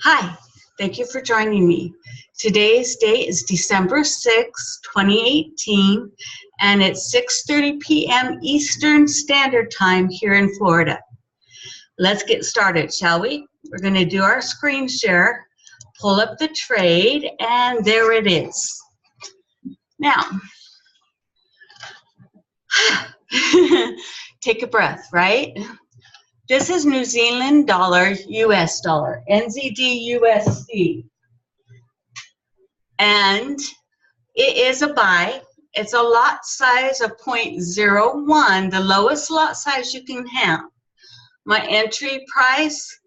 Hi, thank you for joining me. Today's date is December 6, 2018, and it's 6:30 p.m. Eastern Standard Time here in Florida. Let's get started, shall we? We're going to do our screen share, pull up the trade, and there it is. Now, take a breath, right? This is New Zealand dollar, US dollar, NZDUSD. And it is a buy. It's a lot size of 0.01, the lowest lot size you can have. My entry price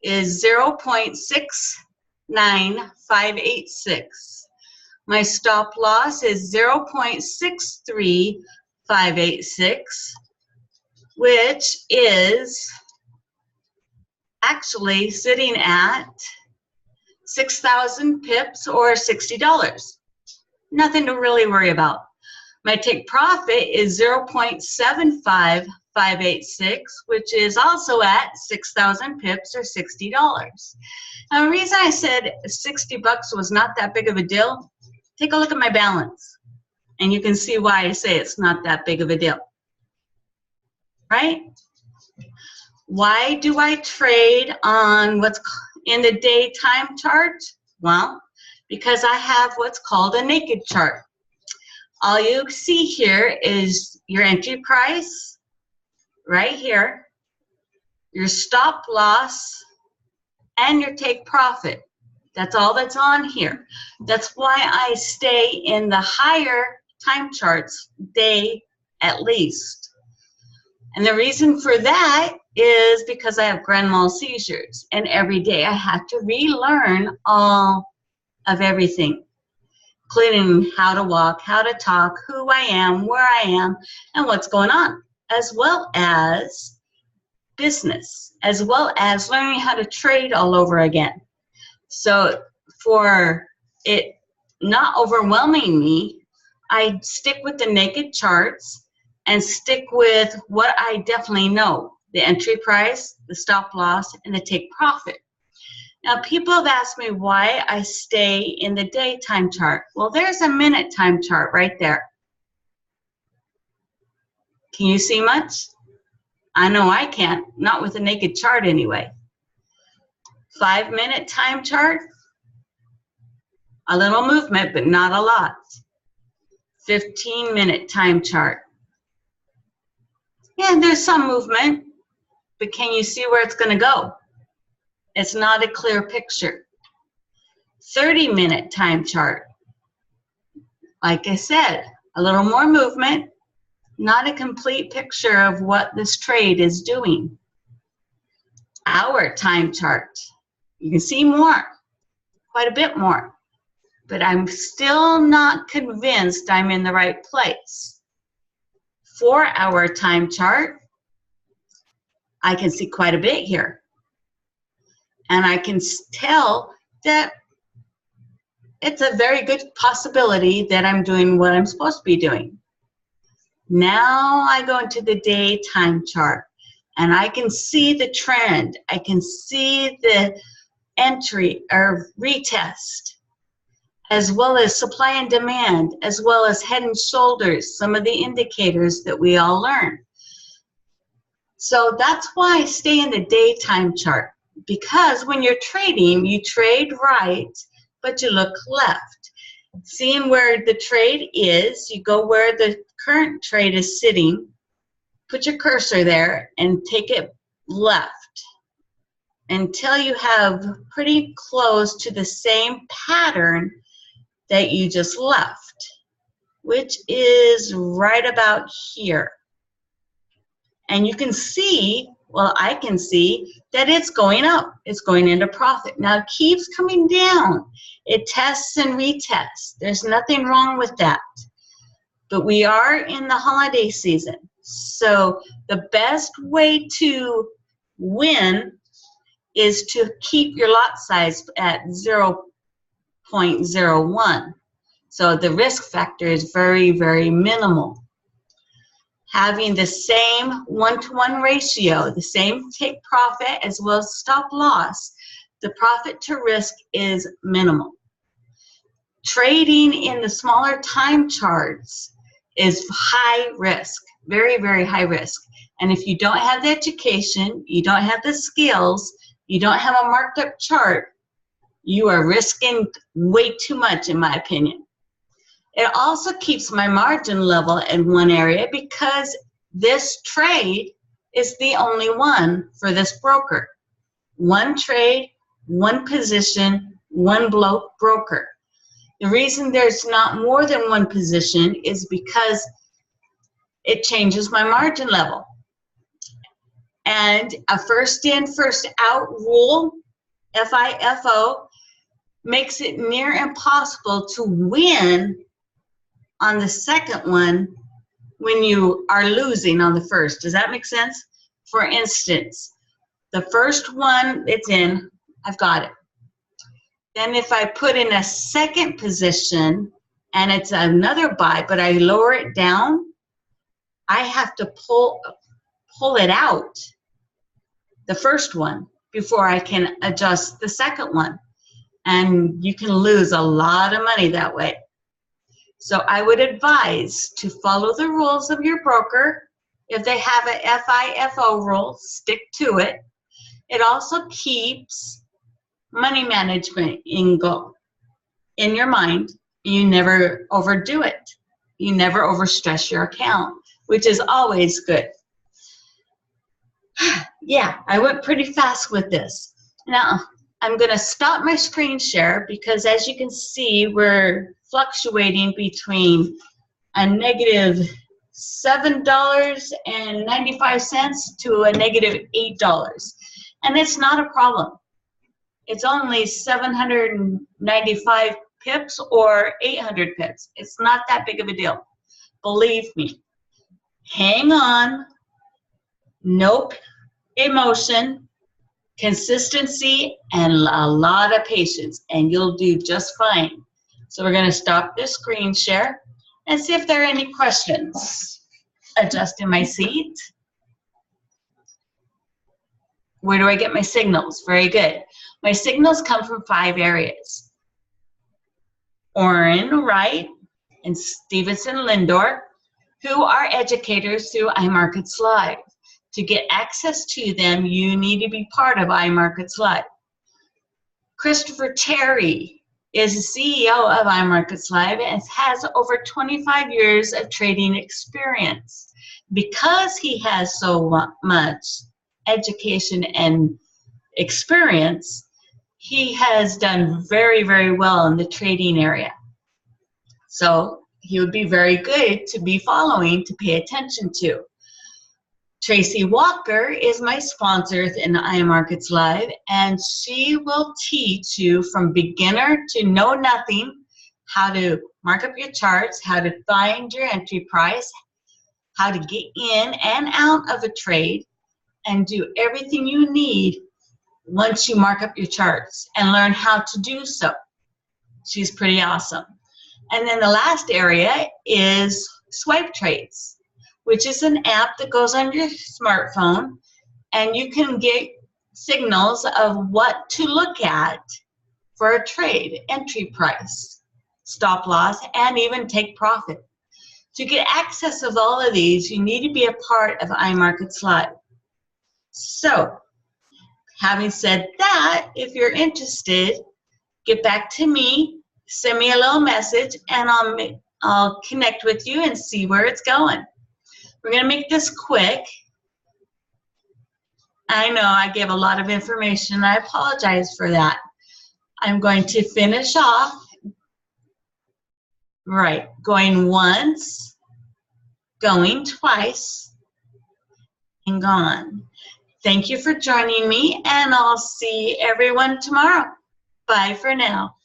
is 0.69586. My stop loss is 0.63586, which is actually sitting at 6,000 pips or $60. Nothing to really worry about. My take profit is 0.75586, which is also at 6,000 pips or $60. Now, the reason I said $60 was not that big of a deal, take a look at my balance, and you can see why I say it's not that big of a deal, right? Why do I trade on what's in the daytime chart? Well, because I have what's called a naked chart. All you see here is your entry price right here, your stop loss, and your take profit. That's all that's on here. That's why I stay in the higher time charts day at least. And the reason for that is because I have grand mal seizures, and every day I have to relearn all of everything, including how to walk, how to talk, who I am, where I am, and what's going on, as well as business, as well as learning how to trade all over again. So for it not overwhelming me, I stick with the naked charts and stick with what I definitely know, the entry price, the stop loss, and the take profit. Now, people have asked me why I stay in the daytime chart. Well, there's a minute time chart right there. Can you see much? I know I can't, not with a naked chart anyway. 5-minute time chart, a little movement, but not a lot. 15-minute time chart. Yeah, there's some movement, but can you see where it's going to go? It's not a clear picture. 30-minute time chart. Like I said, a little more movement, not a complete picture of what this trade is doing. Hour time chart. You can see more, quite a bit more, but I'm still not convinced I'm in the right place. 4-hour time chart. I can see quite a bit here. And I can tell that it's a very good possibility that I'm doing what I'm supposed to be doing. Now I go into the daytime chart, and I can see the trend. I can see the entry or retest, as well as supply and demand, as well as head and shoulders, some of the indicators that we all learn. So that's why I stay in the daytime chart. Because when you're trading, you trade right, but you look left. Seeing where the trade is, you go where the current trade is sitting, put your cursor there, and take it left until you have pretty close to the same pattern that you just left, which is right about here. And you can see, well, I can see that it's going up. It's going into profit. Now it keeps coming down. It tests and retests. There's nothing wrong with that. But we are in the holiday season. So the best way to win is to keep your lot size at 0.01. So the risk factor is very, very minimal. Having the same 1-to-1 ratio, the same take profit as well as stop loss, the profit to risk is minimal. Trading in the smaller time charts is high risk, very, very high risk. And if you don't have the education, you don't have the skills, you don't have a marked up chart, you are risking way too much, in my opinion. It also keeps my margin level in one area because this trade is the only one for this broker. One trade, one position, one broker. The reason there's not more than one position is because it changes my margin level. And a first in, first out rule, FIFO, makes it near impossible to win on the second one when you are losing on the first. Does that make sense? For instance, the first one it's in, I've got it. Then if I put in a second position and it's another buy, but I lower it down, I have to pull it out, the first one, before I can adjust the second one. And you can lose a lot of money that way. So I would advise to follow the rules of your broker. If they have a FIFO rule, stick to it. It also keeps money management in your mind. You never overdo it. You never overstress your account, which is always good. Yeah, I went pretty fast with this. Now, I'm going to stop my screen share because as you can see, we're fluctuating between a negative $7.95 to a negative $8. And it's not a problem. It's only 795 pips or 800 pips. It's not that big of a deal. Believe me. Hang on. No emotion, consistency, and a lot of patience, and you'll do just fine. So we're going to stop this screen share and see if there are any questions. Adjusting my seat. Where do I get my signals? Very good. My signals come from 5 areas. Oren Wright and Stevenson Lindor, who are educators through iMarkets Live. To get access to them, you need to be part of iMarkets Live. Christopher Terry is the CEO of iMarkets Live and has over 25 years of trading experience. Because he has so much education and experience, he has done very, very well in the trading area. So he would be very good to be following, to pay attention to. Tracy Walker is my sponsor in iMarkets Live, and she will teach you from beginner to know nothing how to mark up your charts, how to find your entry price, how to get in and out of a trade, and do everything you need once you mark up your charts and learn how to do so. She's pretty awesome. And then the last area is swipe trades, which is an app that goes on your smartphone, and you can get signals of what to look at for a trade, entry price, stop loss, and even take profit. To get access of all of these, you need to be a part of iMarkets Live. So, having said that, if you're interested, get back to me, send me a little message, and I'll connect with you and see where it's going. We're going to make this quick. I know I gave a lot of information. I apologize for that. I'm going to finish off. Right, going once, going twice, and gone. Thank you for joining me, and I'll see everyone tomorrow. Bye for now.